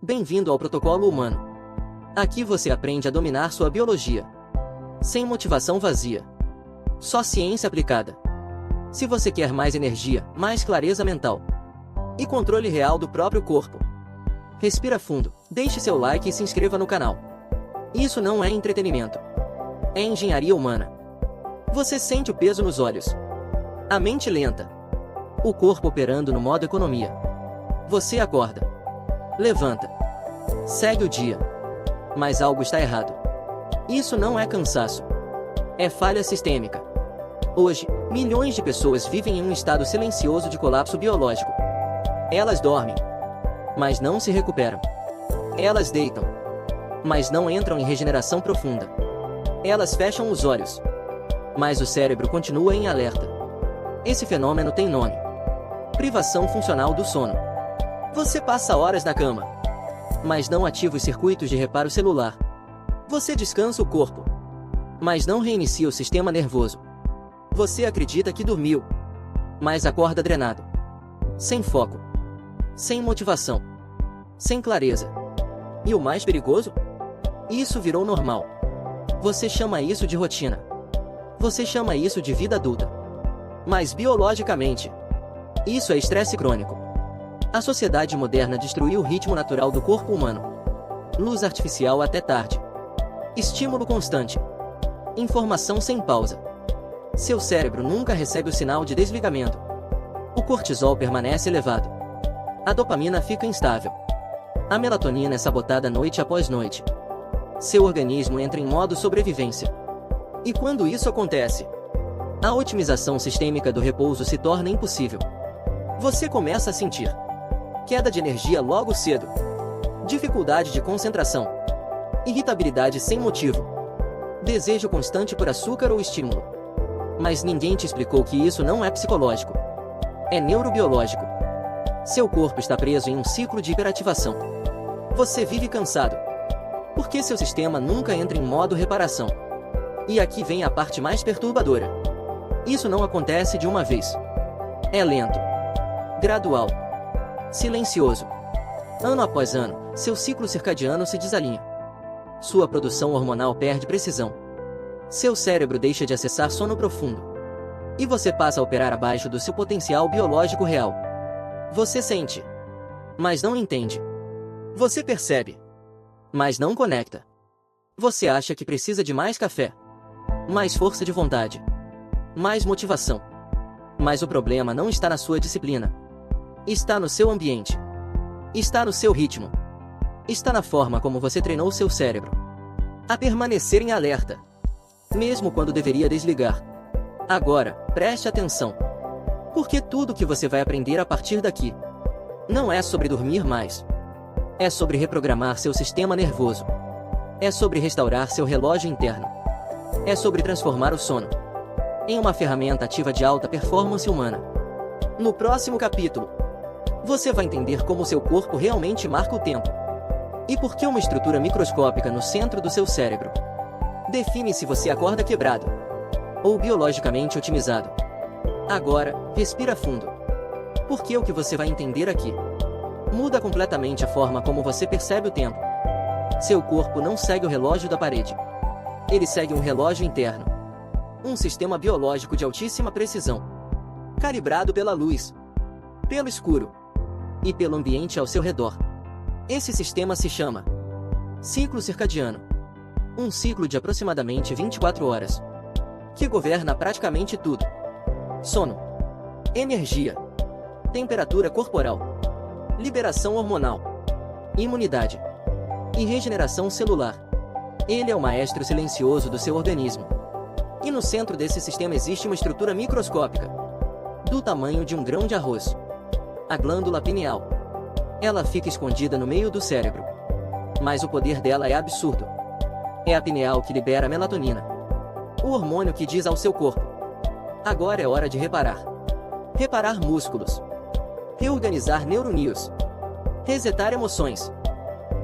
Bem-vindo ao Protocolo Humano. Aqui você aprende a dominar sua biologia. Sem motivação vazia. Só ciência aplicada. Se você quer mais energia, mais clareza mental e controle real do próprio corpo, respira fundo, deixe seu like e se inscreva no canal. Isso não é entretenimento. É engenharia humana. Você sente o peso nos olhos. A mente lenta. O corpo operando no modo economia. Você acorda. Levanta. Segue o dia. Mas algo está errado. Isso não é cansaço. É falha sistêmica. Hoje, milhões de pessoas vivem em um estado silencioso de colapso biológico. Elas dormem, mas não se recuperam. Elas deitam, mas não entram em regeneração profunda. Elas fecham os olhos, mas o cérebro continua em alerta. Esse fenômeno tem nome: privação funcional do sono. Você passa horas na cama, mas não ativa os circuitos de reparo celular. Você descansa o corpo, mas não reinicia o sistema nervoso. Você acredita que dormiu, mas acorda drenado, sem foco, sem motivação, sem clareza. E o mais perigoso? Isso virou normal. Você chama isso de rotina. Você chama isso de vida adulta. Mas biologicamente, isso é estresse crônico. A sociedade moderna destruiu o ritmo natural do corpo humano. Luz artificial até tarde. Estímulo constante. Informação sem pausa. Seu cérebro nunca recebe o sinal de desligamento. O cortisol permanece elevado. A dopamina fica instável. A melatonina é sabotada noite após noite. Seu organismo entra em modo sobrevivência. E quando isso acontece, a otimização sistêmica do repouso se torna impossível. Você começa a sentir queda de energia logo cedo, dificuldade de concentração, irritabilidade sem motivo, desejo constante por açúcar ou estímulo. Mas ninguém te explicou que isso não é psicológico. É neurobiológico. Seu corpo está preso em um ciclo de hiperativação. Você vive cansado, porque seu sistema nunca entra em modo reparação. E aqui vem a parte mais perturbadora. Isso não acontece de uma vez. É lento, gradual, silencioso. Ano após ano, seu ciclo circadiano se desalinha. Sua produção hormonal perde precisão. Seu cérebro deixa de acessar sono profundo. E você passa a operar abaixo do seu potencial biológico real. Você sente, mas não entende. Você percebe, mas não conecta. Você acha que precisa de mais café, mais força de vontade, mais motivação. Mas o problema não está na sua disciplina. Está no seu ambiente. Está no seu ritmo. Está na forma como você treinou seu cérebro a permanecer em alerta, mesmo quando deveria desligar. Agora, preste atenção. Porque tudo que você vai aprender a partir daqui não é sobre dormir mais. É sobre reprogramar seu sistema nervoso. É sobre restaurar seu relógio interno. É sobre transformar o sono em uma ferramenta ativa de alta performance humana. No próximo capítulo, você vai entender como seu corpo realmente marca o tempo. E por que uma estrutura microscópica no centro do seu cérebro define se você acorda quebrado ou biologicamente otimizado. Agora, respira fundo. Porque o que você vai entender aqui muda completamente a forma como você percebe o tempo. Seu corpo não segue o relógio da parede. Ele segue um relógio interno. Um sistema biológico de altíssima precisão, calibrado pela luz, pelo escuro e pelo ambiente ao seu redor. Esse sistema se chama ciclo circadiano. Um ciclo de aproximadamente 24 horas, que governa praticamente tudo: sono, energia, temperatura corporal, liberação hormonal, imunidade e regeneração celular. Ele é o maestro silencioso do seu organismo. E no centro desse sistema existe uma estrutura microscópica, do tamanho de um grão de arroz: a glândula pineal. Ela fica escondida no meio do cérebro, mas o poder dela é absurdo. É a pineal que libera a melatonina, o hormônio que diz ao seu corpo: agora é hora de reparar. Reparar músculos, reorganizar neurônios, resetar emoções,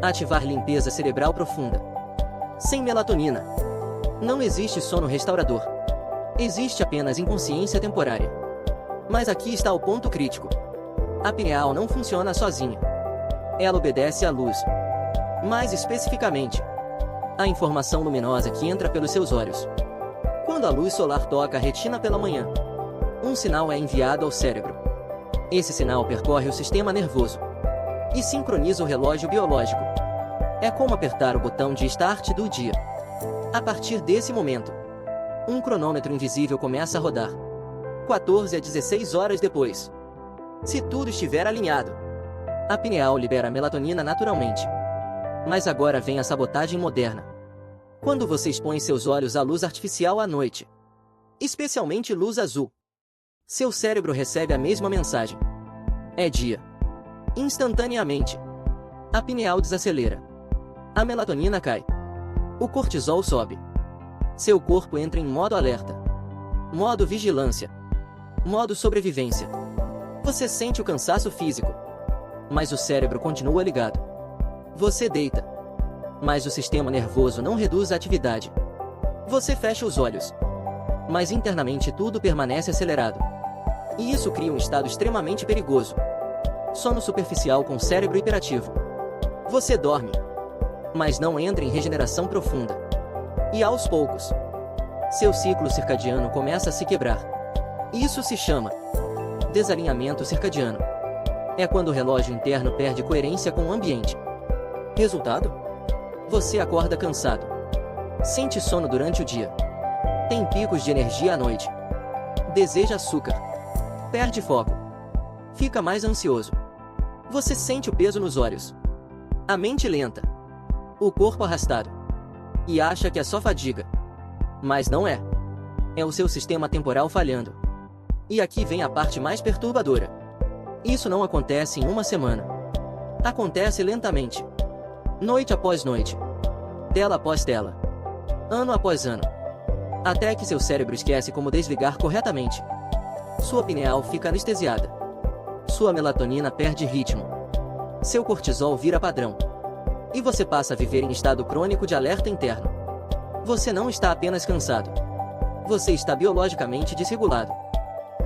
ativar limpeza cerebral profunda. Sem melatonina, não existe sono restaurador. Existe apenas inconsciência temporária. Mas aqui está o ponto crítico. A pineal não funciona sozinha. Ela obedece à luz. Mais especificamente, a informação luminosa que entra pelos seus olhos. Quando a luz solar toca a retina pela manhã, um sinal é enviado ao cérebro. Esse sinal percorre o sistema nervoso e sincroniza o relógio biológico. É como apertar o botão de start do dia. A partir desse momento, um cronômetro invisível começa a rodar. 14 a 16 horas depois, se tudo estiver alinhado, a pineal libera melatonina naturalmente. Mas agora vem a sabotagem moderna. Quando você expõe seus olhos à luz artificial à noite, especialmente luz azul, seu cérebro recebe a mesma mensagem. É dia. Instantaneamente, a pineal desacelera. A melatonina cai. O cortisol sobe. Seu corpo entra em modo alerta. Modo vigilância. Modo sobrevivência. Você sente o cansaço físico, mas o cérebro continua ligado. Você deita, mas o sistema nervoso não reduz a atividade. Você fecha os olhos, mas internamente tudo permanece acelerado. E isso cria um estado extremamente perigoso. Sono superficial com cérebro hiperativo. Você dorme, mas não entra em regeneração profunda. E aos poucos, seu ciclo circadiano começa a se quebrar. Isso se chama desalinhamento circadiano. É quando o relógio interno perde coerência com o ambiente. Resultado? Você acorda cansado. Sente sono durante o dia. Tem picos de energia à noite. Deseja açúcar. Perde foco. Fica mais ansioso. Você sente o peso nos olhos. A mente lenta. O corpo arrastado. E acha que é só fadiga. Mas não é. É o seu sistema temporal falhando. E aqui vem a parte mais perturbadora. Isso não acontece em uma semana. Acontece lentamente. Noite após noite. Tela após tela. Ano após ano. Até que seu cérebro esquece como desligar corretamente. Sua pineal fica anestesiada. Sua melatonina perde ritmo. Seu cortisol vira padrão. E você passa a viver em estado crônico de alerta interno. Você não está apenas cansado. Você está biologicamente desregulado.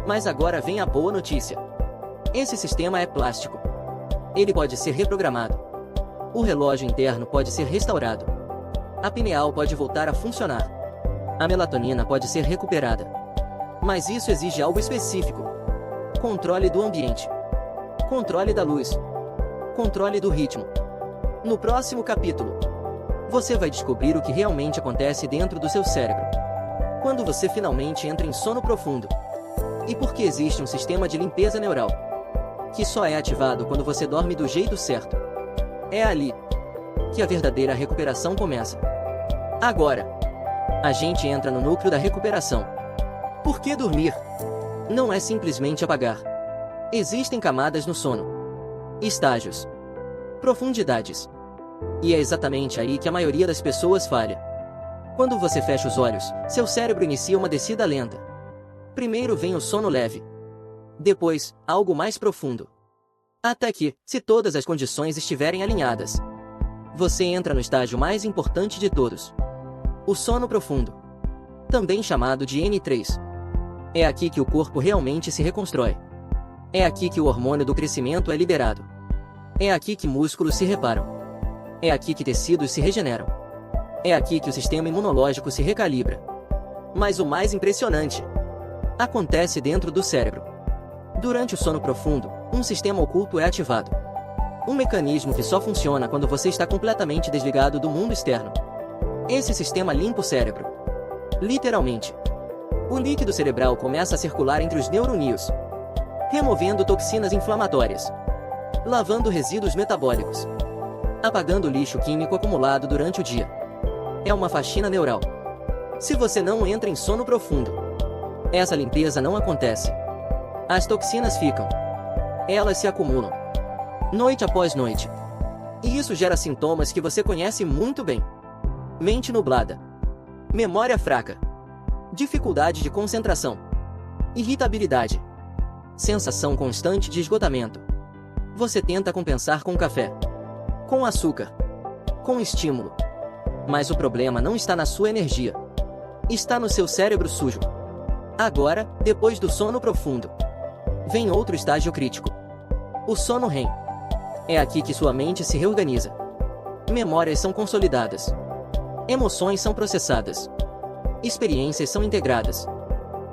Mas agora vem a boa notícia. Esse sistema é plástico. Ele pode ser reprogramado. O relógio interno pode ser restaurado. A pineal pode voltar a funcionar. A melatonina pode ser recuperada. Mas isso exige algo específico. Controle do ambiente. Controle da luz. Controle do ritmo. No próximo capítulo, você vai descobrir o que realmente acontece dentro do seu cérebro quando você finalmente entra em sono profundo. E por que existe um sistema de limpeza neural que só é ativado quando você dorme do jeito certo. É ali que a verdadeira recuperação começa. Agora, a gente entra no núcleo da recuperação. Por que dormir? Não é simplesmente apagar. Existem camadas no sono, estágios, profundidades. E é exatamente aí que a maioria das pessoas falha. Quando você fecha os olhos, seu cérebro inicia uma descida lenta. Primeiro vem o sono leve. Depois, algo mais profundo. Até que, se todas as condições estiverem alinhadas, você entra no estágio mais importante de todos. O sono profundo. Também chamado de N3. É aqui que o corpo realmente se reconstrói. É aqui que o hormônio do crescimento é liberado. É aqui que músculos se reparam. É aqui que tecidos se regeneram. É aqui que o sistema imunológico se recalibra. Mas o mais impressionante acontece dentro do cérebro. Durante o sono profundo, um sistema oculto é ativado. Um mecanismo que só funciona quando você está completamente desligado do mundo externo. Esse sistema limpa o cérebro. Literalmente. O líquido cerebral começa a circular entre os neurônios, removendo toxinas inflamatórias, lavando resíduos metabólicos, apagando o lixo químico acumulado durante o dia. É uma faxina neural. Se você não entra em sono profundo, essa limpeza não acontece. As toxinas ficam. Elas se acumulam, noite após noite. E isso gera sintomas que você conhece muito bem. Mente nublada, memória fraca, dificuldade de concentração, irritabilidade, sensação constante de esgotamento. Você tenta compensar com café, com açúcar, com estímulo. Mas o problema não está na sua energia. Está no seu cérebro sujo. Agora, depois do sono profundo, vem outro estágio crítico. O sono REM. É aqui que sua mente se reorganiza. Memórias são consolidadas. Emoções são processadas. Experiências são integradas.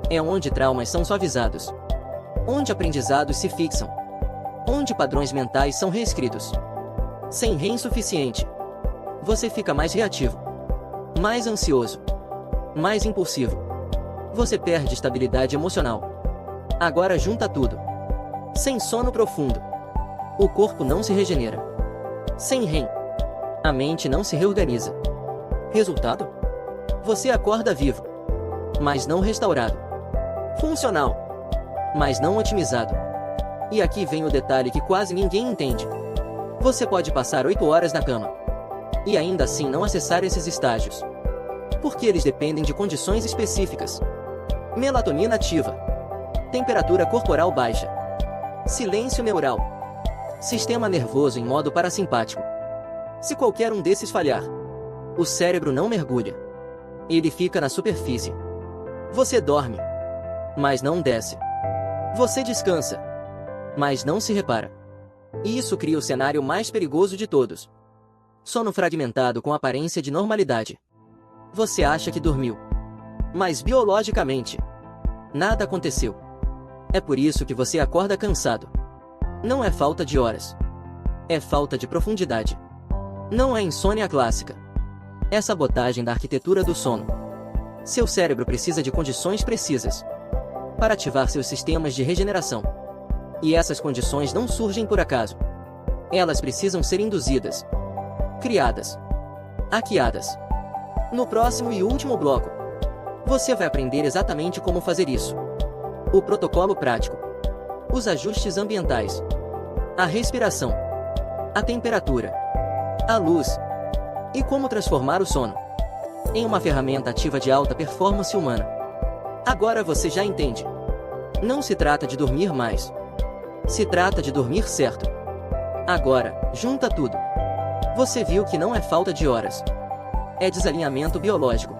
É onde traumas são suavizados. Onde aprendizados se fixam. Onde padrões mentais são reescritos. Sem REM suficiente, você fica mais reativo, mais ansioso, mais impulsivo. Você perde estabilidade emocional. Agora junta tudo. Sem sono profundo, o corpo não se regenera. Sem REM, a mente não se reorganiza. Resultado? Você acorda vivo, mas não restaurado. Funcional, mas não otimizado. E aqui vem o detalhe que quase ninguém entende. Você pode passar 8 horas na cama e ainda assim não acessar esses estágios, porque eles dependem de condições específicas. Melatonina ativa, temperatura corporal baixa, silêncio neural, sistema nervoso em modo parasimpático. Se qualquer um desses falhar, o cérebro não mergulha. Ele fica na superfície. Você dorme, mas não desce. Você descansa, mas não se repara. E isso cria o cenário mais perigoso de todos. Sono fragmentado com aparência de normalidade. Você acha que dormiu, mas biologicamente, nada aconteceu. É por isso que você acorda cansado. Não é falta de horas. É falta de profundidade. Não é insônia clássica. É sabotagem da arquitetura do sono. Seu cérebro precisa de condições precisas para ativar seus sistemas de regeneração. E essas condições não surgem por acaso. Elas precisam ser induzidas, criadas, hackeadas. No próximo e último bloco, você vai aprender exatamente como fazer isso. O protocolo prático, os ajustes ambientais, a respiração, a temperatura, a luz e como transformar o sono em uma ferramenta ativa de alta performance humana. Agora você já entende. Não se trata de dormir mais. Se trata de dormir certo. Agora, junta tudo. Você viu que não é falta de horas. É desalinhamento biológico.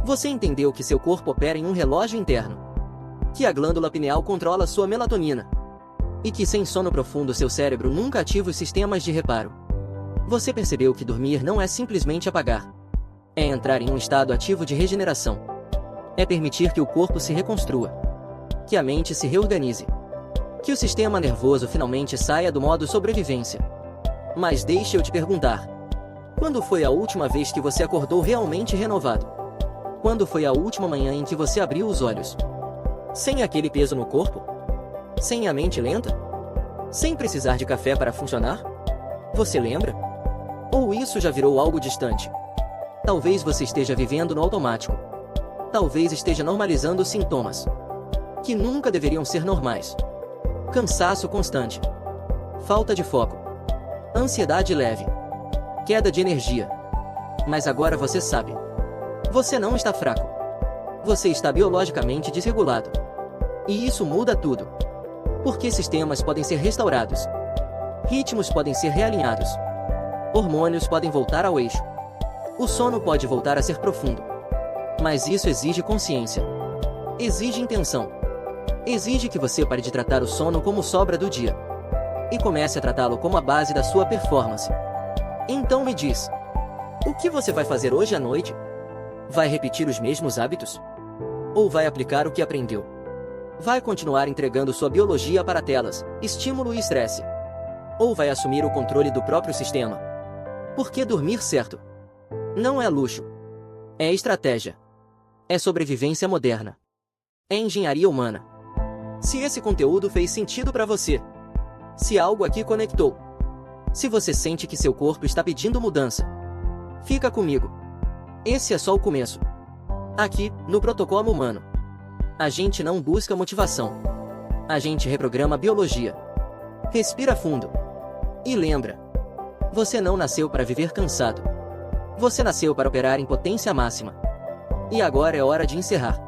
Você entendeu que seu corpo opera em um relógio interno. Que a glândula pineal controla sua melatonina. E que sem sono profundo seu cérebro nunca ativa os sistemas de reparo. Você percebeu que dormir não é simplesmente apagar. É entrar em um estado ativo de regeneração. É permitir que o corpo se reconstrua. Que a mente se reorganize. Que o sistema nervoso finalmente saia do modo sobrevivência. Mas deixe eu te perguntar. Quando foi a última vez que você acordou realmente renovado? Quando foi a última manhã em que você abriu os olhos? Sem aquele peso no corpo? Sem a mente lenta? Sem precisar de café para funcionar? Você lembra? Ou isso já virou algo distante? Talvez você esteja vivendo no automático. Talvez esteja normalizando sintomas que nunca deveriam ser normais. Cansaço constante, falta de foco, ansiedade leve, queda de energia. Mas agora você sabe. Você não está fraco. Você está biologicamente desregulado. E isso muda tudo. Porque sistemas podem ser restaurados. Ritmos podem ser realinhados. Hormônios podem voltar ao eixo. O sono pode voltar a ser profundo. Mas isso exige consciência. Exige intenção. Exige que você pare de tratar o sono como sobra do dia e comece a tratá-lo como a base da sua performance. Então me diz, o que você vai fazer hoje à noite? Vai repetir os mesmos hábitos? Ou vai aplicar o que aprendeu? Vai continuar entregando sua biologia para telas, estímulo e estresse? Ou vai assumir o controle do próprio sistema? Porque dormir certo não é luxo. É estratégia. É sobrevivência moderna. É engenharia humana. Se esse conteúdo fez sentido para você, se algo aqui conectou, se você sente que seu corpo está pedindo mudança, fica comigo. Esse é só o começo. Aqui, no Protocolo Humano, a gente não busca motivação. A gente reprograma a biologia. Respira fundo. E lembra, você não nasceu para viver cansado. Você nasceu para operar em potência máxima. E agora é hora de encerrar.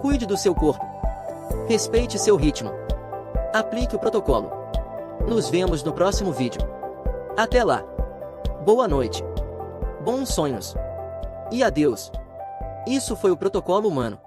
Cuide do seu corpo. Respeite seu ritmo. Aplique o protocolo. Nos vemos no próximo vídeo. Até lá. Boa noite. Bons sonhos. E adeus. Isso foi o Protocolo Humano.